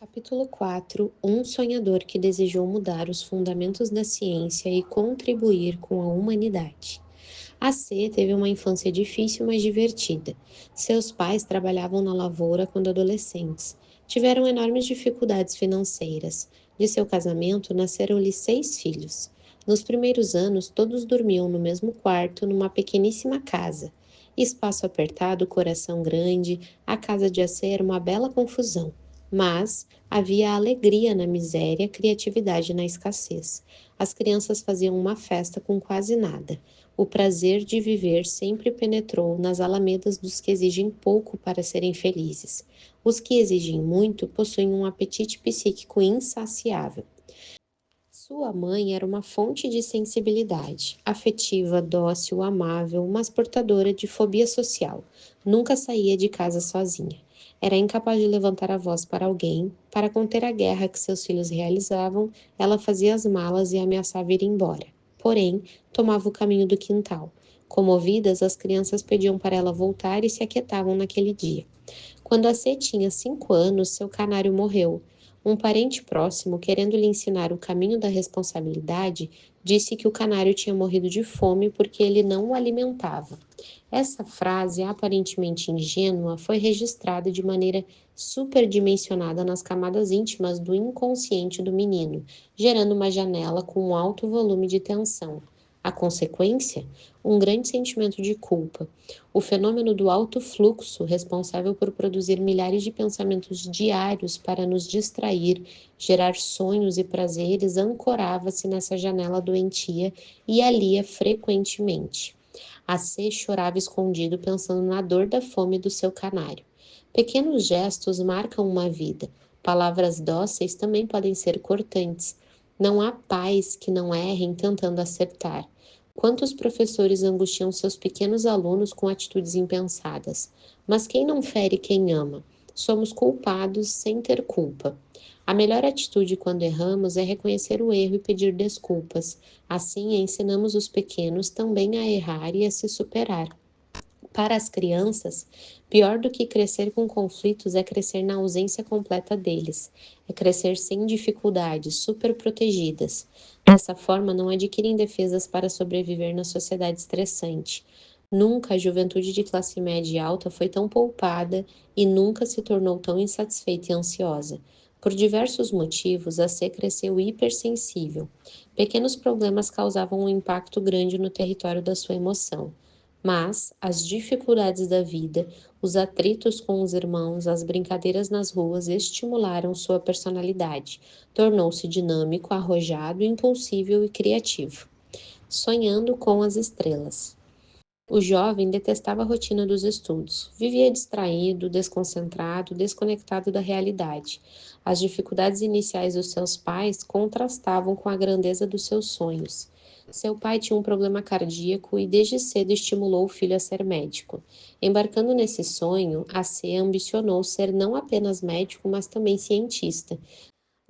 Capítulo 4. Um sonhador que desejou mudar os fundamentos da ciência e contribuir com a humanidade. A C teve uma infância difícil, mas divertida. Seus pais trabalhavam na lavoura quando adolescentes. Tiveram enormes dificuldades financeiras. De seu casamento, nasceram-lhe 6 filhos. Nos primeiros anos, todos dormiam no mesmo quarto, numa pequeníssima casa. Espaço apertado, coração grande, a casa de AC era uma bela confusão. Mas havia alegria na miséria, criatividade na escassez. As crianças faziam uma festa com quase nada. O prazer de viver sempre penetrou nas alamedas dos que exigem pouco para serem felizes. Os que exigem muito possuem um apetite psíquico insaciável. Sua mãe era uma fonte de sensibilidade, afetiva, dócil, amável, mas portadora de fobia social. Nunca saía de casa sozinha. Era incapaz de levantar a voz para alguém. Para conter a guerra que seus filhos realizavam, ela fazia as malas e ameaçava ir embora. Porém, tomava o caminho do quintal. Comovidas, as crianças pediam para ela voltar e se aquietavam naquele dia. Quando a C tinha 5 anos, seu canário morreu. Um parente próximo, querendo lhe ensinar o caminho da responsabilidade, disse que o canário tinha morrido de fome porque ele não o alimentava. Essa frase, aparentemente ingênua, foi registrada de maneira superdimensionada nas camadas íntimas do inconsciente do menino, gerando uma janela com um alto volume de tensão. A consequência? Um grande sentimento de culpa. O fenômeno do alto fluxo, responsável por produzir milhares de pensamentos diários para nos distrair, gerar sonhos e prazeres, ancorava-se nessa janela doentia e ali frequentemente. A C chorava escondido, pensando na dor da fome do seu canário. Pequenos gestos marcam uma vida. Palavras dóceis também podem ser cortantes. Não há pais que não errem tentando acertar. Quantos professores angustiam seus pequenos alunos com atitudes impensadas? Mas quem não fere quem ama? Somos culpados sem ter culpa. A melhor atitude quando erramos é reconhecer o erro e pedir desculpas. Assim, ensinamos os pequenos também a errar e a se superar. Para as crianças, pior do que crescer com conflitos é crescer na ausência completa deles. É crescer sem dificuldades, super protegidas. Dessa forma, não adquirem defesas para sobreviver na sociedade estressante. Nunca a juventude de classe média e alta foi tão poupada e nunca se tornou tão insatisfeita e ansiosa. Por diversos motivos, a C cresceu hipersensível. Pequenos problemas causavam um impacto grande no território da sua emoção. Mas as dificuldades da vida, os atritos com os irmãos, as brincadeiras nas ruas estimularam sua personalidade. Tornou-se dinâmico, arrojado, impulsivo e criativo. Sonhando com as estrelas. O jovem detestava a rotina dos estudos. Vivia distraído, desconcentrado, desconectado da realidade. As dificuldades iniciais dos seus pais contrastavam com a grandeza dos seus sonhos. Seu pai tinha um problema cardíaco e desde cedo estimulou o filho a ser médico. Embarcando nesse sonho, a C ambicionou ser não apenas médico, mas também cientista.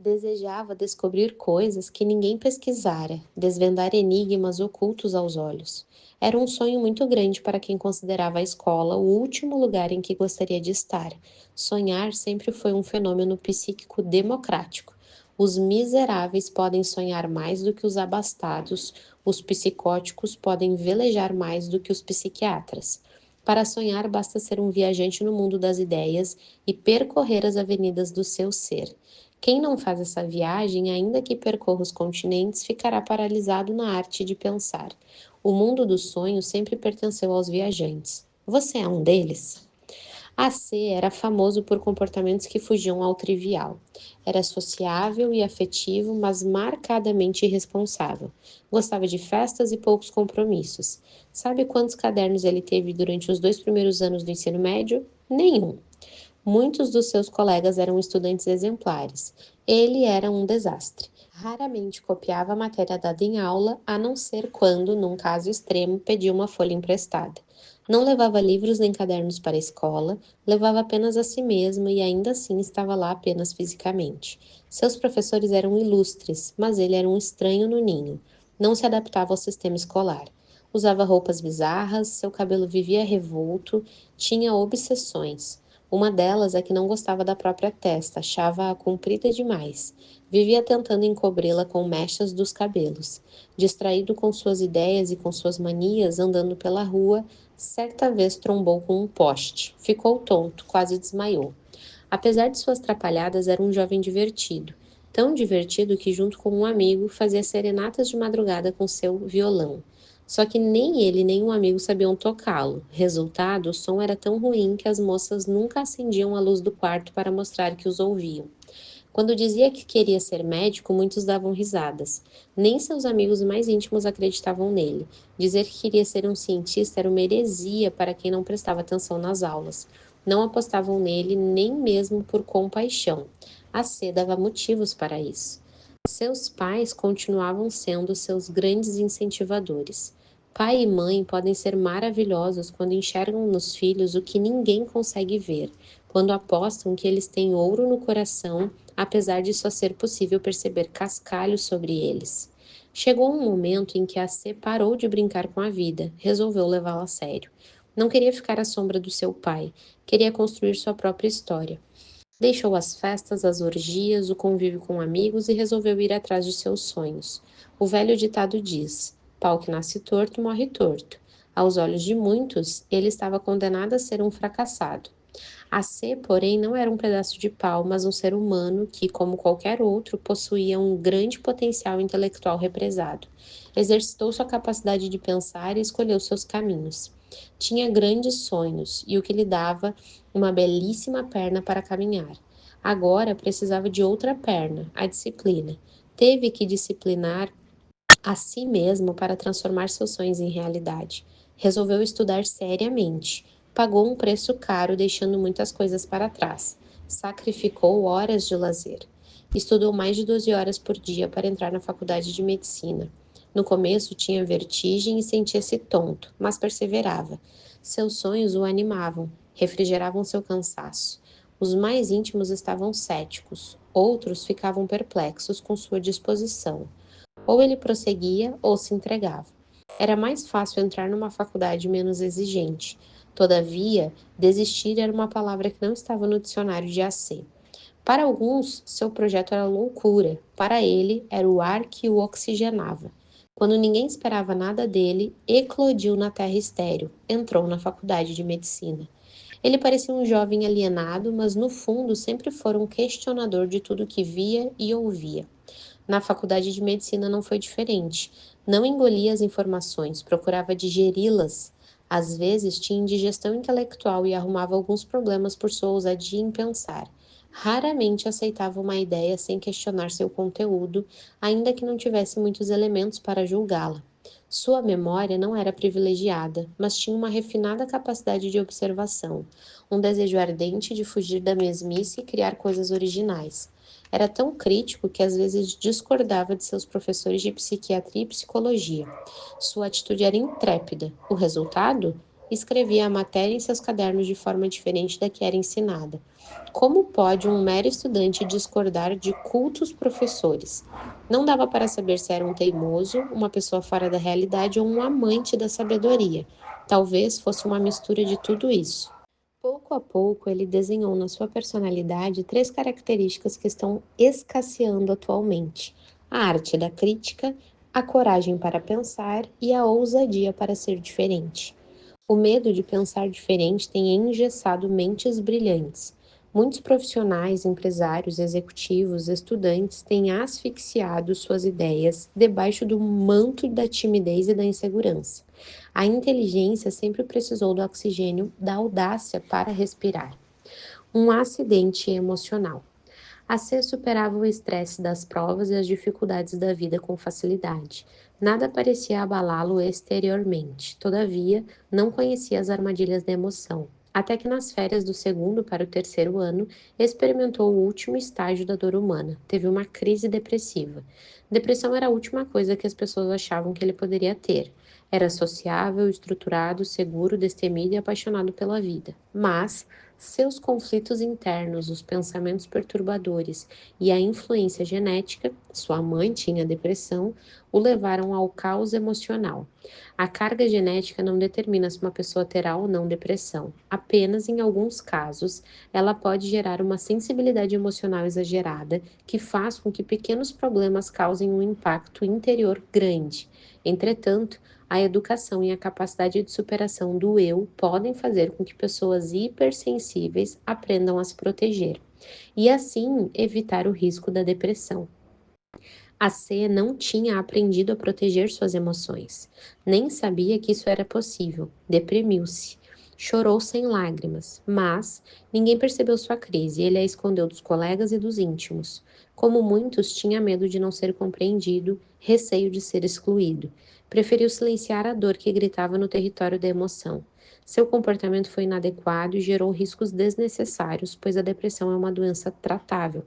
Desejava descobrir coisas que ninguém pesquisara, desvendar enigmas ocultos aos olhos. Era um sonho muito grande para quem considerava a escola o último lugar em que gostaria de estar. Sonhar sempre foi um fenômeno psíquico democrático. Os miseráveis podem sonhar mais do que os abastados, os psicóticos podem velejar mais do que os psiquiatras. Para sonhar, basta ser um viajante no mundo das ideias e percorrer as avenidas do seu ser. Quem não faz essa viagem, ainda que percorra os continentes, ficará paralisado na arte de pensar. O mundo dos sonhos sempre pertenceu aos viajantes. Você é um deles? A C era famoso por comportamentos que fugiam ao trivial. Era sociável e afetivo, mas marcadamente irresponsável. Gostava de festas e poucos compromissos. Sabe quantos cadernos ele teve durante os 2 primeiros anos do ensino médio? Nenhum. Muitos dos seus colegas eram estudantes exemplares. Ele era um desastre. Raramente copiava a matéria dada em aula, a não ser quando, num caso extremo, pedia uma folha emprestada. Não levava livros nem cadernos para a escola, levava apenas a si mesmo e ainda assim estava lá apenas fisicamente. Seus professores eram ilustres, mas ele era um estranho no ninho. Não se adaptava ao sistema escolar. Usava roupas bizarras, seu cabelo vivia revolto, tinha obsessões. Uma delas é que não gostava da própria testa, achava-a comprida demais. Vivia tentando encobri-la com mechas dos cabelos. Distraído com suas ideias e com suas manias, andando pela rua, certa vez trombou com um poste. Ficou tonto, quase desmaiou. Apesar de suas trapalhadas, era um jovem divertido. Tão divertido que, junto com um amigo, fazia serenatas de madrugada com seu violão. Só que nem ele nem um amigo sabiam tocá-lo. Resultado, o som era tão ruim que as moças nunca acendiam a luz do quarto para mostrar que os ouviam. Quando dizia que queria ser médico, muitos davam risadas. Nem seus amigos mais íntimos acreditavam nele. Dizer que queria ser um cientista era uma heresia para quem não prestava atenção nas aulas. Não apostavam nele nem mesmo por compaixão. A C dava motivos para isso. Seus pais continuavam sendo seus grandes incentivadores. Pai e mãe podem ser maravilhosos quando enxergam nos filhos o que ninguém consegue ver, quando apostam que eles têm ouro no coração, apesar de só ser possível perceber cascalhos sobre eles. Chegou um momento em que a C parou de brincar com a vida, resolveu levá-la a sério. Não queria ficar à sombra do seu pai, queria construir sua própria história. Deixou as festas, as orgias, o convívio com amigos e resolveu ir atrás de seus sonhos. O velho ditado diz: pau que nasce torto, morre torto. Aos olhos de muitos, ele estava condenado a ser um fracassado. A C, porém, não era um pedaço de pau, mas um ser humano que, como qualquer outro, possuía um grande potencial intelectual represado. Exercitou sua capacidade de pensar e escolheu seus caminhos. Tinha grandes sonhos e o que lhe dava uma belíssima perna para caminhar. Agora precisava de outra perna, a disciplina. Teve que disciplinar a si mesmo para transformar seus sonhos em realidade. Resolveu estudar seriamente. Pagou um preço caro, deixando muitas coisas para trás. Sacrificou horas de lazer. Estudou mais de 12 horas por dia para entrar na faculdade de medicina. No começo tinha vertigem e sentia-se tonto, mas perseverava. Seus sonhos o animavam, refrigeravam seu cansaço. Os mais íntimos estavam céticos, outros ficavam perplexos com sua disposição. Ou ele prosseguia ou se entregava. Era mais fácil entrar numa faculdade menos exigente. Todavia, desistir era uma palavra que não estava no dicionário de AC. Para alguns, seu projeto era loucura. Para ele, era o ar que o oxigenava. Quando ninguém esperava nada dele, eclodiu na terra estéril. Entrou na faculdade de medicina. Ele parecia um jovem alienado, mas no fundo sempre fora um questionador de tudo que via e ouvia. Na faculdade de medicina não foi diferente. Não engolia as informações, procurava digeri-las. Às vezes tinha indigestão intelectual e arrumava alguns problemas por sua ousadia em pensar. Raramente aceitava uma ideia sem questionar seu conteúdo, ainda que não tivesse muitos elementos para julgá-la. Sua memória não era privilegiada, mas tinha uma refinada capacidade de observação, um desejo ardente de fugir da mesmice e criar coisas originais. Era tão crítico que às vezes discordava de seus professores de psiquiatria e psicologia. Sua atitude era intrépida. O resultado? Escrevia a matéria em seus cadernos de forma diferente da que era ensinada. Como pode um mero estudante discordar de cultos professores? Não dava para saber se era um teimoso, uma pessoa fora da realidade ou um amante da sabedoria. Talvez fosse uma mistura de tudo isso. Pouco a pouco, ele desenhou na sua personalidade três características que estão escasseando atualmente: a arte da crítica, a coragem para pensar e a ousadia para ser diferente. O medo de pensar diferente tem engessado mentes brilhantes. Muitos profissionais, empresários, executivos, estudantes têm asfixiado suas ideias debaixo do manto da timidez e da insegurança. A inteligência sempre precisou do oxigênio da audácia para respirar. Um acidente emocional. A C superava o estresse das provas e as dificuldades da vida com facilidade. Nada parecia abalá-lo exteriormente. Todavia, não conhecia as armadilhas da emoção. Até que nas férias do segundo para o terceiro ano, experimentou o último estágio da dor humana. Teve uma crise depressiva. Depressão era a última coisa que as pessoas achavam que ele poderia ter. Era sociável, estruturado, seguro, destemido e apaixonado pela vida. Mas Seus conflitos internos, os pensamentos perturbadores e a influência genética, sua mãe tinha depressão, o levaram ao caos emocional. A carga genética não determina se uma pessoa terá ou não depressão. Apenas em alguns casos, ela pode gerar uma sensibilidade emocional exagerada que faz com que pequenos problemas causem um impacto interior grande. Entretanto, a educação e a capacidade de superação do eu podem fazer com que pessoas hipersensíveis aprendam a se proteger e, assim, evitar o risco da depressão. A C não tinha aprendido a proteger suas emoções, nem sabia que isso era possível. Deprimiu-se. Chorou sem lágrimas, mas ninguém percebeu sua crise. Ele a escondeu dos colegas e dos íntimos. Como muitos, tinha medo de não ser compreendido, receio de ser excluído. Preferiu silenciar a dor que gritava no território da emoção. Seu comportamento foi inadequado e gerou riscos desnecessários, pois a depressão é uma doença tratável.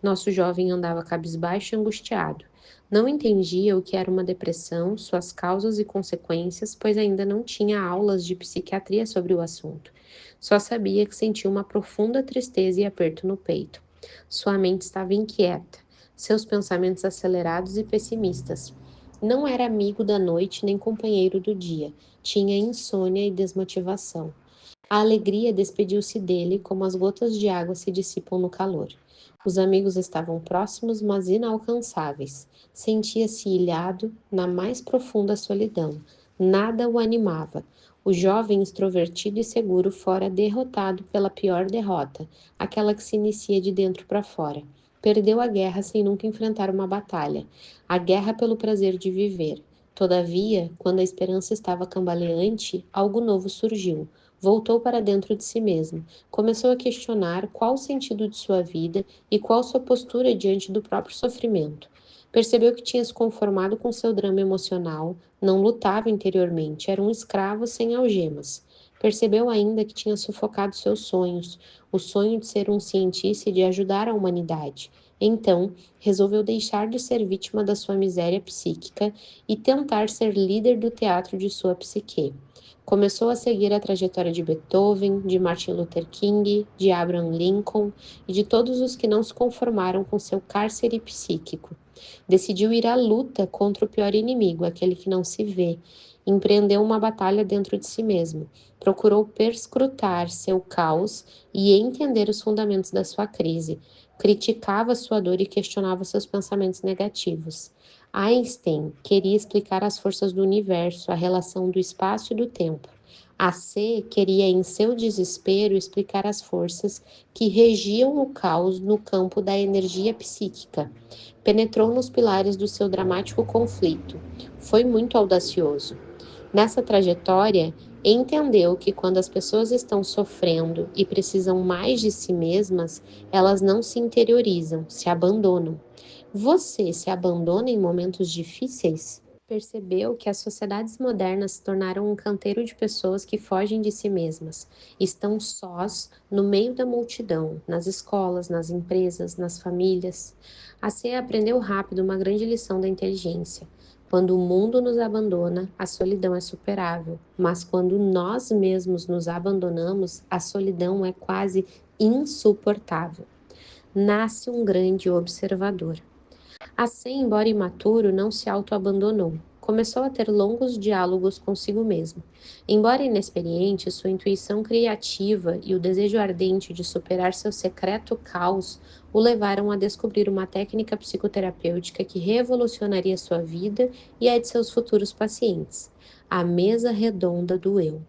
Nosso jovem andava cabisbaixo e angustiado. Não entendia o que era uma depressão, suas causas e consequências, pois ainda não tinha aulas de psiquiatria sobre o assunto. Só sabia que sentia uma profunda tristeza e aperto no peito. Sua mente estava inquieta, seus pensamentos acelerados e pessimistas. Não era amigo da noite nem companheiro do dia. Tinha insônia e desmotivação. A alegria despediu-se dele como as gotas de água se dissipam no calor. Os amigos estavam próximos, mas inalcançáveis. Sentia-se ilhado na mais profunda solidão. Nada o animava. O jovem extrovertido e seguro fora derrotado pela pior derrota, aquela que se inicia de dentro para fora. Perdeu a guerra sem nunca enfrentar uma batalha, a guerra pelo prazer de viver. Todavia, quando a esperança estava cambaleante, algo novo surgiu. Voltou para dentro de si mesmo. Começou a questionar qual o sentido de sua vida e qual sua postura diante do próprio sofrimento. Percebeu que tinha se conformado com seu drama emocional, não lutava interiormente, era um escravo sem algemas. Percebeu ainda que tinha sufocado seus sonhos, o sonho de ser um cientista e de ajudar a humanidade. Então, resolveu deixar de ser vítima da sua miséria psíquica e tentar ser líder do teatro de sua psique. Começou a seguir a trajetória de Beethoven, de Martin Luther King, de Abraham Lincoln e de todos os que não se conformaram com seu cárcere psíquico. Decidiu ir à luta contra o pior inimigo, aquele que não se vê. Empreendeu uma batalha dentro de si mesmo. Procurou perscrutar seu caos e entender os fundamentos da sua crise. Criticava sua dor e questionava seus pensamentos negativos. Einstein queria explicar as forças do universo, a relação do espaço e do tempo. A C queria, em seu desespero, explicar as forças que regiam o caos no campo da energia psíquica. Penetrou nos pilares do seu dramático conflito. Foi muito audacioso. Nessa trajetória, entendeu que quando as pessoas estão sofrendo e precisam mais de si mesmas, elas não se interiorizam, se abandonam. Você se abandona em momentos difíceis? Percebeu que as sociedades modernas se tornaram um canteiro de pessoas que fogem de si mesmas, estão sós no meio da multidão, nas escolas, nas empresas, nas famílias. A C aprendeu rápido uma grande lição da inteligência. Quando o mundo nos abandona, a solidão é superável, mas quando nós mesmos nos abandonamos, a solidão é quase insuportável. Nasce um grande observador. Assim, embora imaturo, não se autoabandonou. Começou a ter longos diálogos consigo mesmo. Embora inexperiente, sua intuição criativa e o desejo ardente de superar seu secreto caos o levaram a descobrir uma técnica psicoterapêutica que revolucionaria sua vida e a de seus futuros pacientes: a mesa redonda do eu.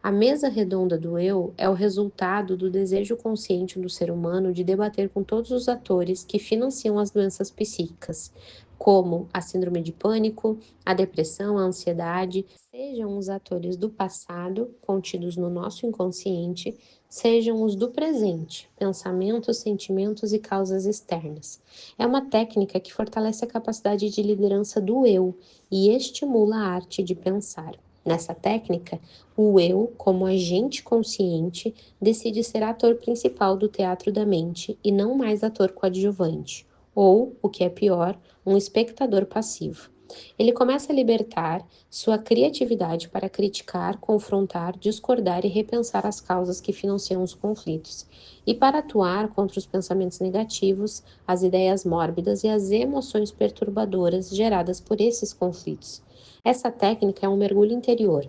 A mesa redonda do eu é o resultado do desejo consciente do ser humano de debater com todos os atores que financiam as doenças psíquicas, como a síndrome de pânico, a depressão, a ansiedade, sejam os atores do passado, contidos no nosso inconsciente, sejam os do presente, pensamentos, sentimentos e causas externas. É uma técnica que fortalece a capacidade de liderança do eu e estimula a arte de pensar. Nessa técnica, o eu, como agente consciente, decide ser ator principal do teatro da mente e não mais ator coadjuvante, ou, o que é pior, um espectador passivo. Ele começa a libertar sua criatividade para criticar, confrontar, discordar e repensar as causas que financiam os conflitos, e para atuar contra os pensamentos negativos, as ideias mórbidas e as emoções perturbadoras geradas por esses conflitos. Essa técnica é um mergulho interior.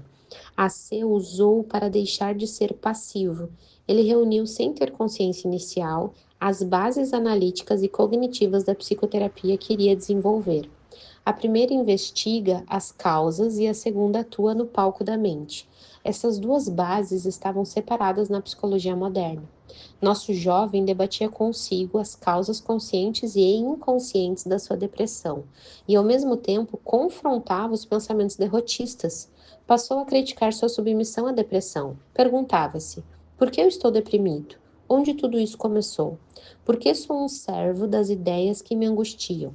A C usou para deixar de ser passivo. Ele reuniu, sem ter consciência inicial, as bases analíticas e cognitivas da psicoterapia que iria desenvolver. A primeira investiga as causas e a segunda atua no palco da mente. Essas duas bases estavam separadas na psicologia moderna. Nosso jovem debatia consigo as causas conscientes e inconscientes da sua depressão e, ao mesmo tempo, confrontava os pensamentos derrotistas. Passou a criticar sua submissão à depressão. Perguntava-se: por que eu estou deprimido? Onde tudo isso começou? Por que sou um servo das ideias que me angustiam?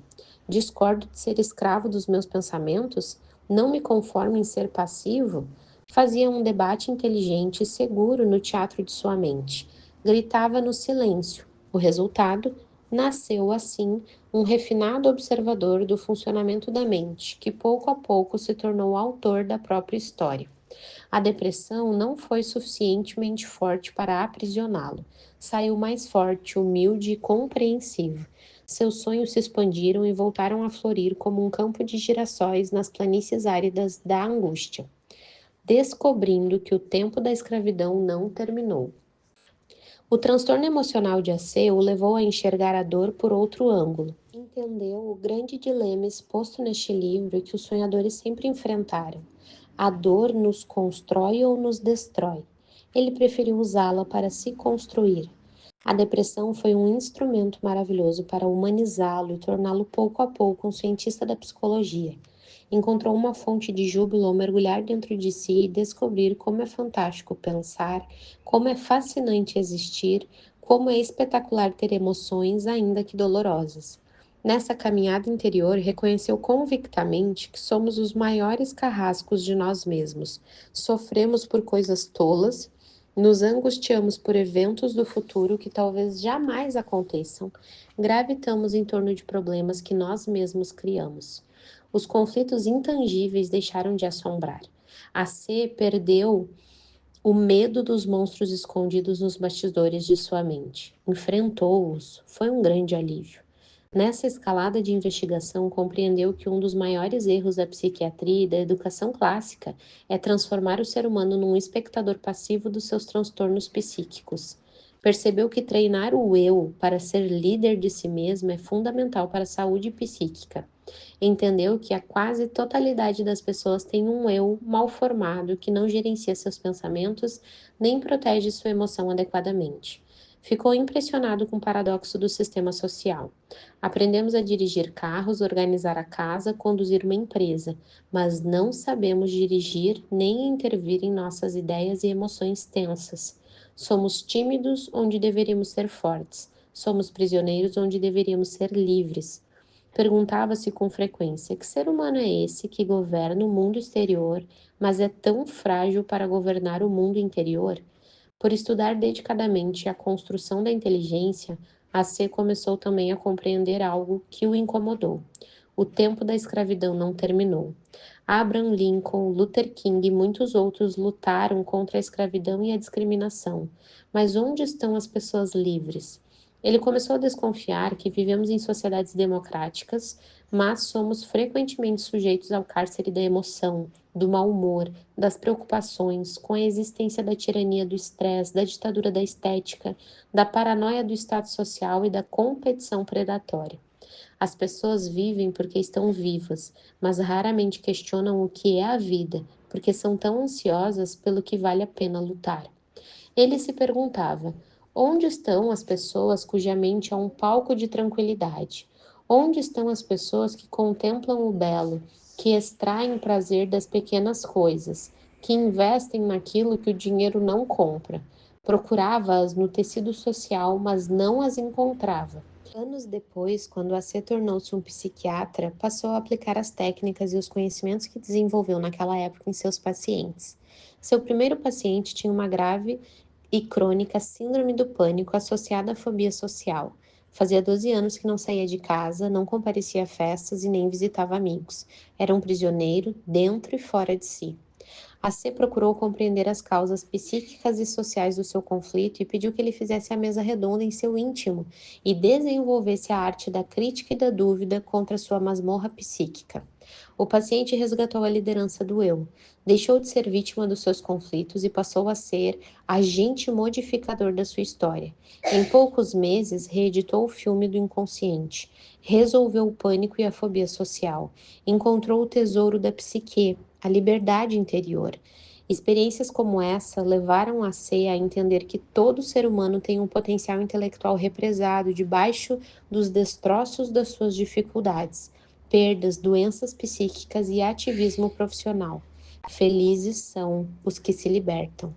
Discordo de ser escravo dos meus pensamentos? Não me conformo em ser passivo? Fazia um debate inteligente e seguro no teatro de sua mente. Gritava no silêncio. O resultado? Nasceu assim um refinado observador do funcionamento da mente, que pouco a pouco se tornou autor da própria história. A depressão não foi suficientemente forte para aprisioná-lo. Saiu mais forte, humilde e compreensivo. Seus sonhos se expandiram e voltaram a florir como um campo de girassóis nas planícies áridas da angústia, descobrindo que o tempo da escravidão não terminou. O transtorno emocional de AC o levou a enxergar a dor por outro ângulo. Entendeu o grande dilema exposto neste livro que os sonhadores sempre enfrentaram: a dor nos constrói ou nos destrói? Ele preferiu usá-la para se construir. A depressão foi um instrumento maravilhoso para humanizá-lo e torná-lo pouco a pouco um cientista da psicologia. Encontrou uma fonte de júbilo ao mergulhar dentro de si e descobrir como é fantástico pensar, como é fascinante existir, como é espetacular ter emoções, ainda que dolorosas. Nessa caminhada interior, reconheceu convictamente que somos os maiores carrascos de nós mesmos. Sofremos por coisas tolas, nos angustiamos por eventos do futuro que talvez jamais aconteçam, gravitamos em torno de problemas que nós mesmos criamos. Os conflitos intangíveis deixaram de assombrar. A C perdeu o medo dos monstros escondidos nos bastidores de sua mente. Enfrentou-os. Foi um grande alívio. Nessa escalada de investigação, compreendeu que um dos maiores erros da psiquiatria e da educação clássica é transformar o ser humano num espectador passivo dos seus transtornos psíquicos. Percebeu que treinar o eu para ser líder de si mesmo é fundamental para a saúde psíquica. Entendeu que a quase totalidade das pessoas tem um eu mal formado que não gerencia seus pensamentos nem protege sua emoção adequadamente. Ficou impressionado com o paradoxo do sistema social. Aprendemos a dirigir carros, organizar a casa, conduzir uma empresa, mas não sabemos dirigir nem intervir em nossas ideias e emoções tensas. Somos tímidos onde deveríamos ser fortes. Somos prisioneiros onde deveríamos ser livres. Perguntava-se com frequência: que ser humano é esse que governa o mundo exterior, mas é tão frágil para governar o mundo interior? Por estudar dedicadamente a construção da inteligência, a C começou também a compreender algo que o incomodou. O tempo da escravidão não terminou. Abraham Lincoln, Luther King e muitos outros lutaram contra a escravidão e a discriminação. Mas onde estão as pessoas livres? Ele começou a desconfiar que vivemos em sociedades democráticas, mas somos frequentemente sujeitos ao cárcere da emoção, do mau humor, das preocupações, com a existência da tirania do estresse, da ditadura da estética, da paranoia do status social e da competição predatória. As pessoas vivem porque estão vivas, mas raramente questionam o que é a vida, porque são tão ansiosas pelo que vale a pena lutar. Ele se perguntava: onde estão as pessoas cuja mente é um palco de tranquilidade? Onde estão as pessoas que contemplam o belo, que extraem prazer das pequenas coisas, que investem naquilo que o dinheiro não compra? Procurava-as no tecido social, mas não as encontrava. Anos depois, quando a C tornou-se um psiquiatra, passou a aplicar as técnicas e os conhecimentos que desenvolveu naquela época em seus pacientes. Seu primeiro paciente tinha uma grave e crônica síndrome do pânico associada à fobia social. Fazia 12 anos que não saía de casa, não comparecia a festas e nem visitava amigos. Era um prisioneiro dentro e fora de si. A C procurou compreender as causas psíquicas e sociais do seu conflito e pediu que ele fizesse a mesa redonda em seu íntimo e desenvolvesse a arte da crítica e da dúvida contra sua masmorra psíquica. O paciente resgatou a liderança do eu, deixou de ser vítima dos seus conflitos e passou a ser agente modificador da sua história. Em poucos meses, reeditou o filme do inconsciente, resolveu o pânico e a fobia social, encontrou o tesouro da psique, a liberdade interior. Experiências como essa levaram a C a entender que todo ser humano tem um potencial intelectual represado debaixo dos destroços das suas dificuldades, perdas, doenças psíquicas e ativismo profissional. Felizes são os que se libertam.